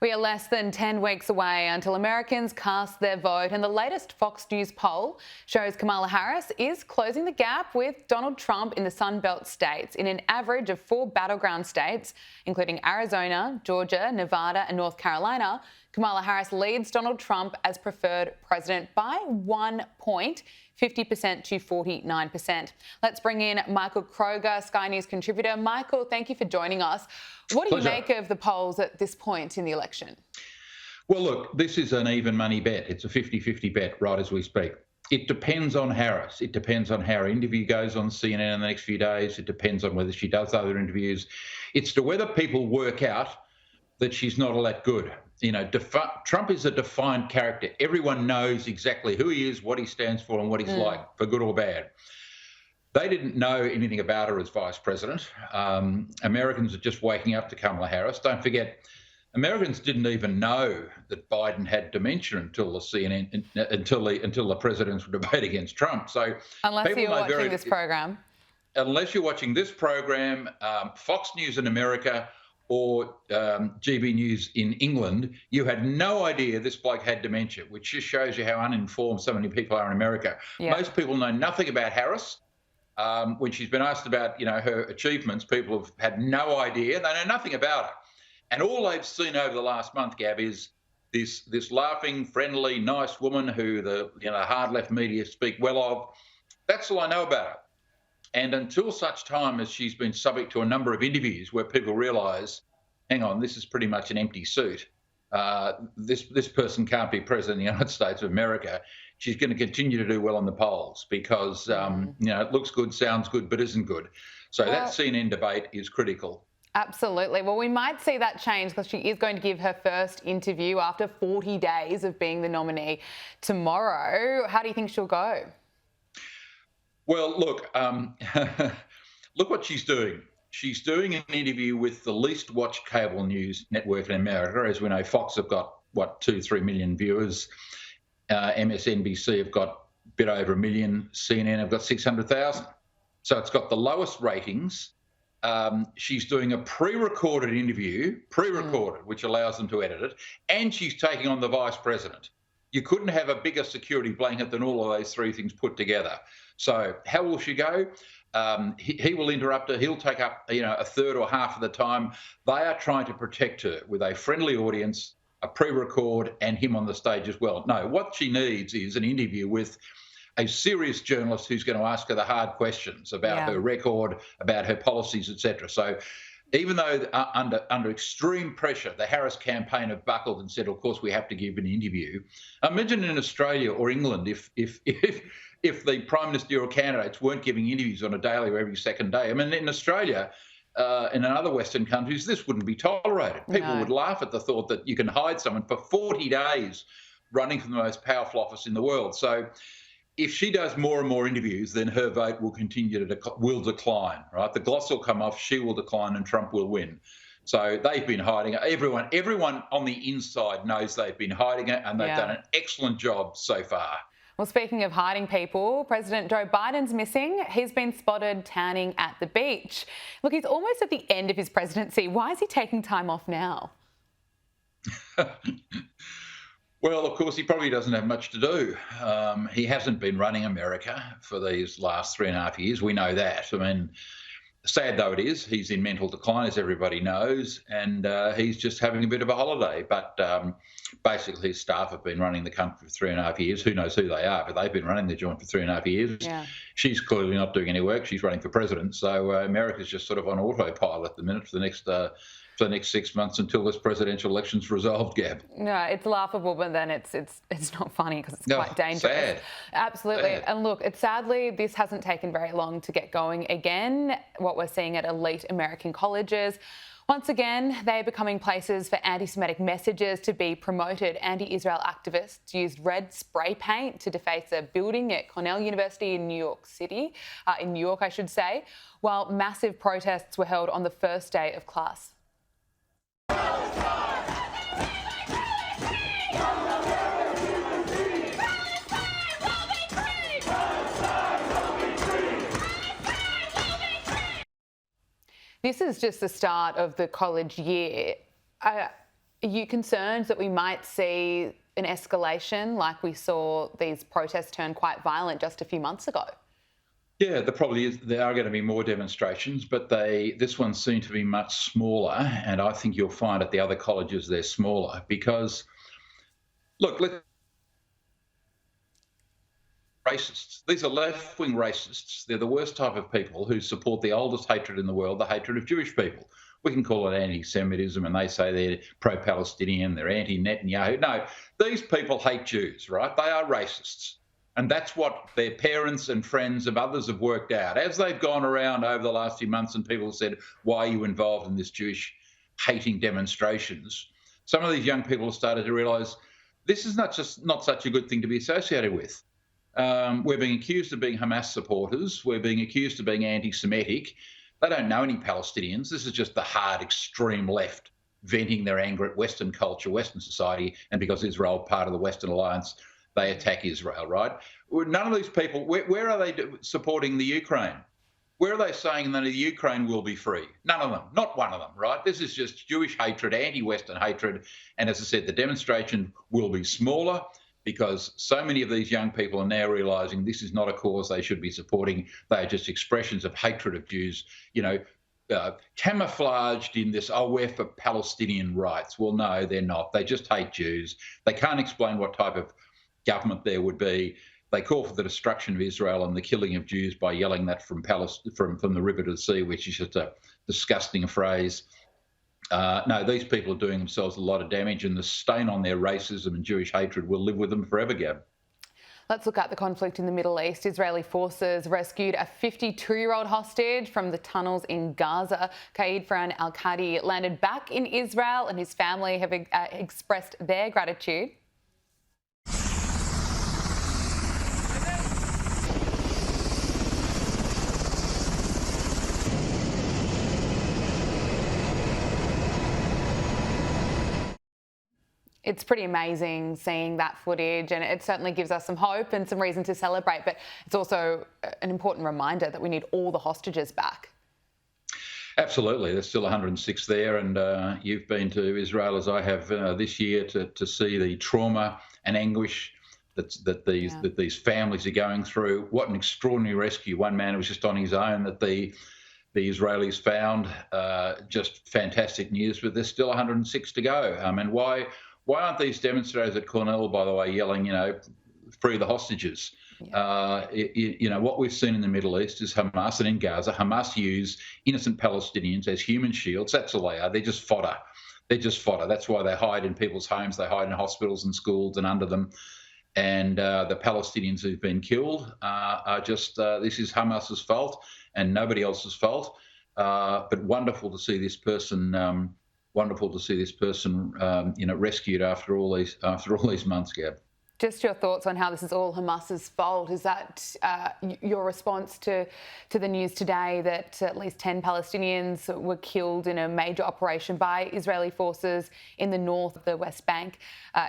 We are less than 10 weeks away until Americans cast their vote, and the latest Fox News poll shows Kamala Harris is closing the gap with Donald Trump in the Sun Belt states. In an average of 4 battleground states, including Arizona, Georgia, Nevada and North Carolina, Kamala Harris leads Donald Trump as preferred president by 1 point, 50% to 49%. Let's bring in Michael Kroger, Sky News contributor. Michael, thank you for joining us. What do you make of the polls at this point in the election? Well, look, this is an even money bet. It's a 50-50 bet right as we speak. It depends on Harris. It depends on how her interview goes on CNN in the next few days. It depends on whether she does other interviews. It's to whether people work out that she's not all that good. You know, Trump is a defined character. Everyone knows exactly who he is, what he stands for, and what he's like, for good or bad. They didn't know anything about her as vice president. Americans are just waking up to Kamala Harris. Don't forget, Americans didn't even know that Biden had dementia until the presidential debate against Trump. So unless you're watching this program. Unless you're watching this program, Fox News in America or GB News in England, you had no idea this bloke had dementia, which just shows you how uninformed so many people are in America. Yeah. Most people know nothing about Harris. When she's been asked about, her achievements, people have had no idea. They know nothing about her. And all they've seen over the last month, Gab, is this laughing, friendly, nice woman who the hard left media speak well of. That's all I know about her. And until such time as she's been subject to a number of interviews where people realise, hang on, this is pretty much an empty suit. This person can't be president of the United States of America. She's going to continue to do well on the polls because, it looks good, sounds good, but isn't good. So that CNN debate is critical. Absolutely. Well, we might see that change because she is going to give her first interview after 40 days of being the nominee tomorrow. How do you think she'll go? Well, look, look what she's doing. She's doing an interview with the least watched cable news network in America. As we know, Fox have got, 2-3 million viewers. MSNBC have got a bit over 1 million. CNN have got 600,000. So it's got the lowest ratings. She's doing a pre-recorded interview, which allows them to edit it, and she's taking on the vice president. You couldn't have a bigger security blanket than all of those three things put together. So how will she go? He will interrupt her. He'll take up, a third or half of the time. They are trying to protect her with a friendly audience, a pre-record, and him on the stage as well. No, what she needs is an interview with a serious journalist who's going to ask her the hard questions about her record, about her policies, etc. So even though under extreme pressure, the Harris campaign have buckled and said, of course, we have to give an interview. Imagine in Australia or England if the Prime Ministerial candidates weren't giving interviews on a daily or every second day. I mean, in Australia, and in other Western countries, this wouldn't be tolerated. People would laugh at the thought that you can hide someone for 40 days running for the most powerful office in the world. So if she does more and more interviews, then her vote will continue to decline, right? The gloss will come off, she will decline, and Trump will win. So they've been hiding it. Everyone on the inside knows they've been hiding it, and they've done an excellent job so far. Well, speaking of hiding people, President Joe Biden's missing. He's been spotted tanning at the beach. Look, he's almost at the end of his presidency. Why is he taking time off now? Well, of course, he probably doesn't have much to do. He hasn't been running America for these last 3.5 years. We know that. I mean, sad though it is, he's in mental decline, as everybody knows, and he's just having a bit of a holiday. But basically, his staff have been running the country for 3.5 years. Who knows who they are, but they've been running the joint for 3.5 years. Yeah. She's clearly not doing any work. She's running for president. So America's just sort of on autopilot at the minute for the next 6 months until this presidential election's resolved, Gab. No, it's laughable, but then it's not funny because it's quite dangerous. Sad. Absolutely. Sad. And look, sadly, this hasn't taken very long to get going again. What we're seeing at elite American colleges, once again, they're becoming places for anti-Semitic messages to be promoted. Anti-Israel activists used red spray paint to deface a building at Cornell University in New York, I should say, while massive protests were held on the first day of class. This is just the start of the college year. Are you concerned that we might see an escalation like we saw these protests turn quite violent just a few months ago? Yeah, there probably is. There are going to be more demonstrations, but this one seemed to be much smaller, and I think you'll find at the other colleges they're smaller because, look, racists. These are left-wing racists. They're the worst type of people who support the oldest hatred in the world, the hatred of Jewish people. We can call it anti-Semitism, and they say they're pro-Palestinian, they're anti-Netanyahu. No, these people hate Jews, right? They are racists. And that's what their parents and friends and others have worked out. As they've gone around over the last few months and people have said, why are you involved in this Jewish hating demonstrations? Some of these young people have started to realise this is not such a good thing to be associated with. We're being accused of being Hamas supporters. We're being accused of being anti-Semitic. They don't know any Palestinians. This is just the hard, extreme left venting their anger at Western culture, Western society, and because Israel part of the Western alliance, they attack Israel, right? None of these people, where are they supporting the Ukraine? Where are they saying that the Ukraine will be free? None of them, not one of them, right? This is just Jewish hatred, anti-Western hatred. And as I said, the demonstration will be smaller because so many of these young people are now realising this is not a cause they should be supporting. They are just expressions of hatred of Jews, camouflaged in this, oh, we're for Palestinian rights. Well, no, they're not. They just hate Jews. They can't explain what type of government there would be. They call for the destruction of Israel and the killing of Jews by yelling that from the river to the sea, which is just a disgusting phrase. No, these people are doing themselves a lot of damage, and the stain on their racism and Jewish hatred will live with them forever, Gab. Let's look at the conflict in the Middle East. Israeli forces rescued a 52-year-old hostage from the tunnels in Gaza. Qaid Fran al-Qadi landed back in Israel, and his family have expressed their gratitude. It's pretty amazing seeing that footage, and it certainly gives us some hope and some reason to celebrate, but it's also an important reminder that we need all the hostages back. Absolutely. There's still 106 there, and you've been to Israel, as I have this year, to see the trauma and anguish that these families are going through. What an extraordinary rescue. One man was just on his own that the Israelis found. Just fantastic news, but there's still 106 to go. And why aren't these demonstrators at Cornell, by the way, yelling, free the hostages? Yeah. What we've seen in the Middle East is Hamas, and in Gaza, Hamas use innocent Palestinians as human shields. That's all they are. They're just fodder. That's why they hide in people's homes. They hide in hospitals and schools and under them. And the Palestinians who've been killed are just, this is Hamas's fault and nobody else's fault. But wonderful to see this person rescued after all these months, Gab. Just your thoughts on how this is all Hamas's fault. Is that your response to the news today that at least 10 Palestinians were killed in a major operation by Israeli forces in the north of the West Bank?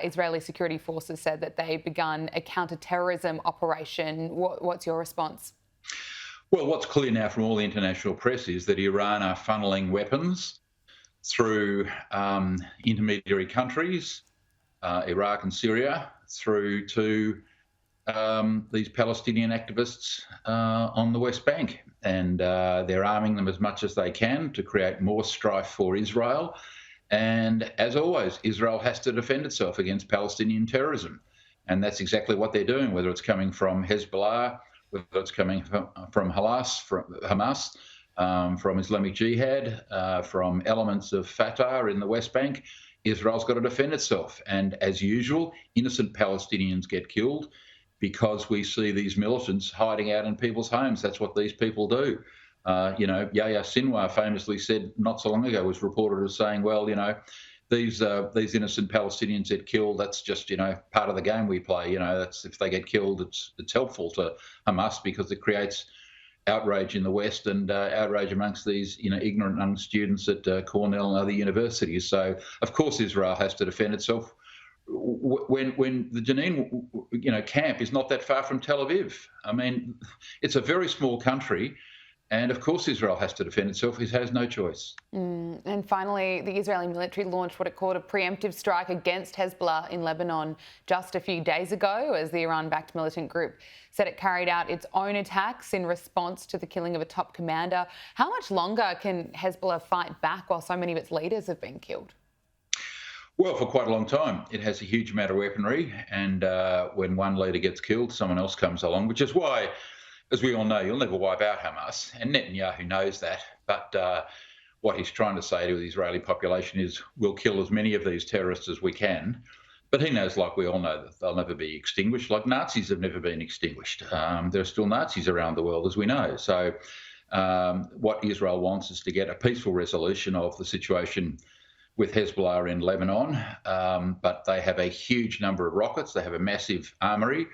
Israeli security forces said that they begun a counter-terrorism operation. What's your response? Well, what's clear now from all the international press is that Iran are funneling weapons through intermediary countries, Iraq and Syria, through to these Palestinian activists on the West Bank. And they're arming them as much as they can to create more strife for Israel. And as always, Israel has to defend itself against Palestinian terrorism. And that's exactly what they're doing, whether it's coming from Hezbollah, whether it's coming from Hamas, from Islamic Jihad, from elements of Fatah in the West Bank. Israel's got to defend itself. And as usual, innocent Palestinians get killed because we see these militants hiding out in people's homes. That's what these people do. Yahya Sinwar famously said not so long ago, was reported as saying, well, these innocent Palestinians get killed. That's just, part of the game we play. That's, if they get killed, it's helpful to Hamas because it creates outrage in the West and outrage amongst these, ignorant young students at Cornell and other universities. So, of course, Israel has to defend itself. When the Jenin, camp is not that far from Tel Aviv. I mean, it's a very small country. And of course, Israel has to defend itself. It has no choice. And finally, the Israeli military launched what it called a preemptive strike against Hezbollah in Lebanon just a few days ago, as the Iran-backed militant group said it carried out its own attacks in response to the killing of a top commander. How much longer can Hezbollah fight back while so many of its leaders have been killed? Well, for quite a long time. It has a huge amount of weaponry, and when one leader gets killed, someone else comes along, which is why, as we all know, you'll never wipe out Hamas, and Netanyahu knows that. But what he's trying to say to the Israeli population is, we'll kill as many of these terrorists as we can. But he knows, like we all know, that they'll never be extinguished, like Nazis have never been extinguished. There are still Nazis around the world, as we know. So what Israel wants is to get a peaceful resolution of the situation with Hezbollah in Lebanon. But they have a huge number of rockets. They have a massive armoury.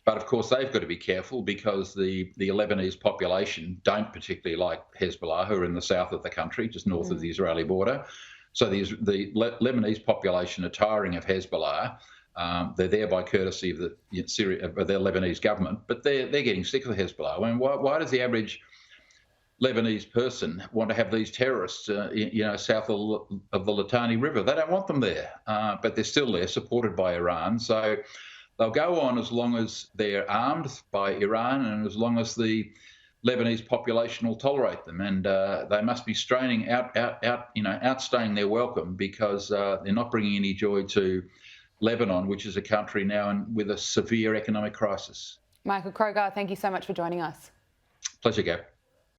But of course, they've got to be careful because the Lebanese population don't particularly like Hezbollah, who are in the south of the country, just north of the Israeli border. So the Lebanese population are tiring of Hezbollah. They're there by courtesy of their Lebanese government, but they're getting sick of Hezbollah. I mean, why does the average Lebanese person want to have these terrorists, south of the Litani River? They don't want them there, but they're still there, supported by Iran. So they'll go on as long as they're armed by Iran and as long as the Lebanese population will tolerate them. And they must be outstaying their welcome because they're not bringing any joy to Lebanon, which is a country now with a severe economic crisis. Michael Kroger, thank you so much for joining us. Pleasure, Gab.